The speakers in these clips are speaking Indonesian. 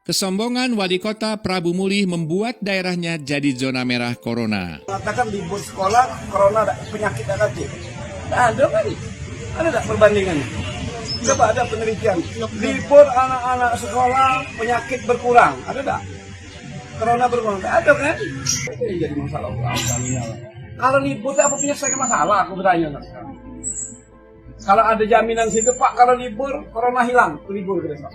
Kesombongan Wali Kota Prabu Muli membuat daerahnya jadi zona merah corona. Mengatakan libur sekolah, corona penyakit aktif. Ada kan? Ada tak perbandingannya? Coba ada penelitian. Libur anak-anak sekolah, penyakit berkurang. Ada tak? Corona berkurang. Ada kan? Ini jadi masalah. Kalau libur apa penyelesaian masalah? Aku bertanya. Kalau ada jaminan situ, Pak, kalau libur, corona hilang. Libur ke besok.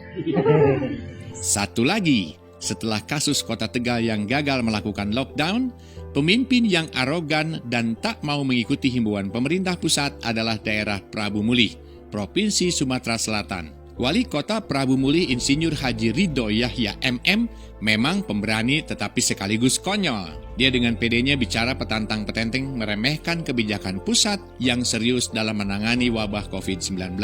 Satu lagi, setelah kasus Kota Tegal yang gagal melakukan lockdown, pemimpin yang arogan dan tak mau mengikuti himbauan pemerintah pusat adalah daerah Prabu Muli, Provinsi Sumatera Selatan. Wali Kota Prabu Muli Insinyur Haji Ridho Yahya MM memang pemberani tetapi sekaligus konyol. Dia dengan pedenya bicara petantang-petenteng meremehkan kebijakan pusat yang serius dalam menangani wabah COVID-19.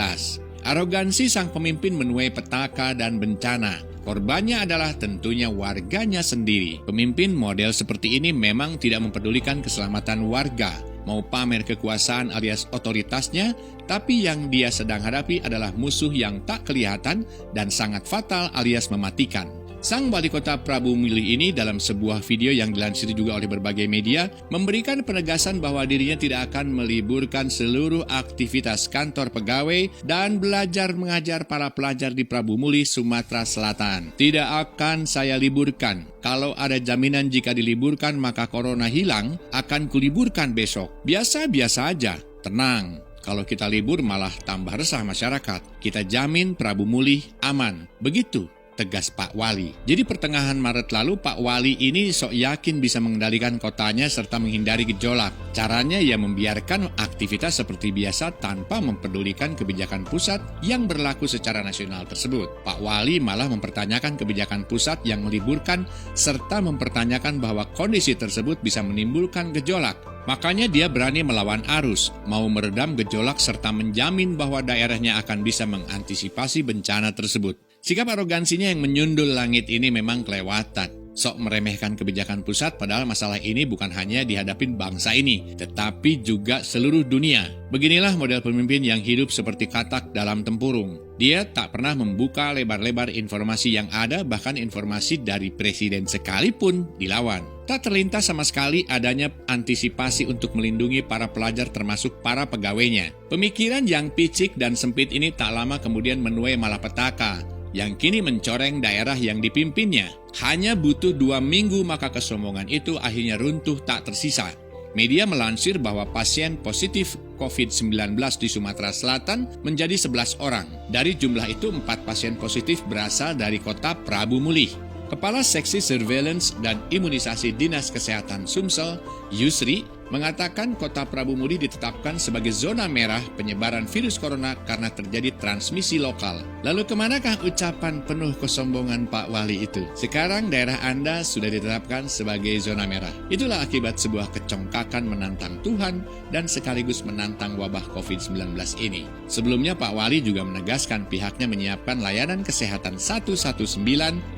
Arogansi sang pemimpin menuai petaka dan bencana. Korbannya adalah tentunya warganya sendiri. Pemimpin model seperti ini memang tidak mempedulikan keselamatan warga, mau pamer kekuasaan alias otoritasnya, tapi yang dia sedang hadapi adalah musuh yang tak kelihatan dan sangat fatal alias mematikan. Sang Wali Kota Prabu Muli ini dalam sebuah video yang dilansir juga oleh berbagai media memberikan penegasan bahwa dirinya tidak akan meliburkan seluruh aktivitas kantor pegawai dan belajar mengajar para pelajar di Prabu Muli, Sumatera Selatan. Tidak akan saya liburkan. Kalau ada jaminan jika diliburkan maka corona hilang, akan kuliburkan besok. Biasa-biasa aja, tenang. Kalau kita libur malah tambah resah masyarakat. Kita jamin Prabu Muli aman. Begitu tegas Pak Wali. Jadi pertengahan Maret lalu Pak Wali ini sok yakin bisa mengendalikan kotanya serta menghindari gejolak. Caranya ia membiarkan aktivitas seperti biasa tanpa mempedulikan kebijakan pusat yang berlaku secara nasional tersebut. Pak Wali malah mempertanyakan kebijakan pusat yang meliburkan serta mempertanyakan bahwa kondisi tersebut bisa menimbulkan gejolak. Makanya dia berani melawan arus, mau meredam gejolak serta menjamin bahwa daerahnya akan bisa mengantisipasi bencana tersebut. Sikap arogansinya yang menyundul langit ini memang kelewatan. Sok meremehkan kebijakan pusat padahal masalah ini bukan hanya dihadapin bangsa ini, tetapi juga seluruh dunia. Beginilah model pemimpin yang hidup seperti katak dalam tempurung. Dia tak pernah membuka lebar-lebar informasi yang ada, bahkan informasi dari presiden sekalipun dilawan. Tak terlintas sama sekali adanya antisipasi untuk melindungi para pelajar termasuk para pegawainya. Pemikiran yang picik dan sempit ini tak lama kemudian menuai malapetaka yang kini mencoreng daerah yang dipimpinnya. Hanya butuh 2 minggu maka kesombongan itu akhirnya runtuh tak tersisa. Media melansir bahwa pasien positif COVID-19 di Sumatera Selatan menjadi 11 orang. Dari jumlah itu 4 pasien positif berasal dari kota Prabu Muli. Kepala Seksi Surveillance dan Imunisasi Dinas Kesehatan Sumsel, Yusri, mengatakan kota Prabu Muli ditetapkan sebagai zona merah penyebaran virus corona karena terjadi transmisi lokal. Lalu kemanakah ucapan penuh kesombongan Pak Wali itu? Sekarang daerah Anda sudah ditetapkan sebagai zona merah. Itulah akibat sebuah kecongkakan menantang Tuhan dan sekaligus menantang wabah COVID-19 ini. Sebelumnya Pak Wali juga menegaskan pihaknya menyiapkan layanan kesehatan 119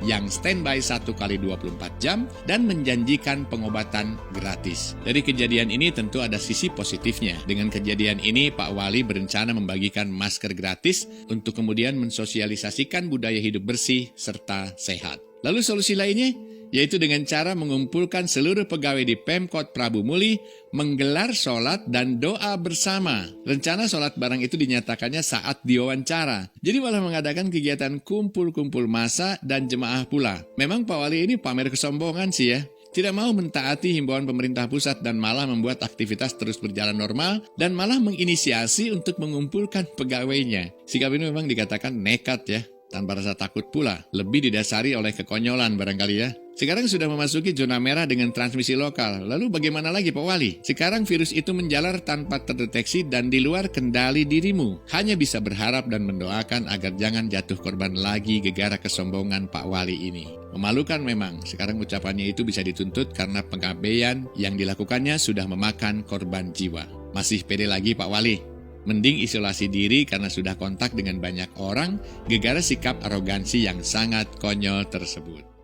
yang standby 1x24 jam dan menjanjikan pengobatan gratis. Dari kejadian ini tentu ada sisi positifnya. Dengan kejadian ini, Pak Wali berencana membagikan masker gratis untuk kemudian mensosialisasikan budaya hidup bersih serta sehat. Lalu solusi lainnya, yaitu dengan cara mengumpulkan seluruh pegawai di Pemkot Prabu Muli, menggelar sholat dan doa bersama. Rencana sholat bareng itu dinyatakannya saat diwawancara. Jadi malah mengadakan kegiatan kumpul-kumpul massa dan jemaah pula. Memang Pak Wali ini pamer kesombongan sih ya. Tidak mau mentaati himbauan pemerintah pusat dan malah membuat aktivitas terus berjalan normal dan malah menginisiasi untuk mengumpulkan pegawainya. Sikap ini memang dikatakan nekat ya, tanpa rasa takut pula. Lebih didasari oleh kekonyolan barangkali ya. Sekarang sudah memasuki zona merah dengan transmisi lokal. Lalu bagaimana lagi Pak Wali? Sekarang virus itu menjalar tanpa terdeteksi dan di luar kendali dirimu. Hanya bisa berharap dan mendoakan agar jangan jatuh korban lagi gegara kesombongan Pak Wali ini. Memalukan memang, sekarang ucapannya itu bisa dituntut karena pengabaian yang dilakukannya sudah memakan korban jiwa. Masih pede lagi Pak Wali? Mending isolasi diri karena sudah kontak dengan banyak orang gegara sikap arogansi yang sangat konyol tersebut.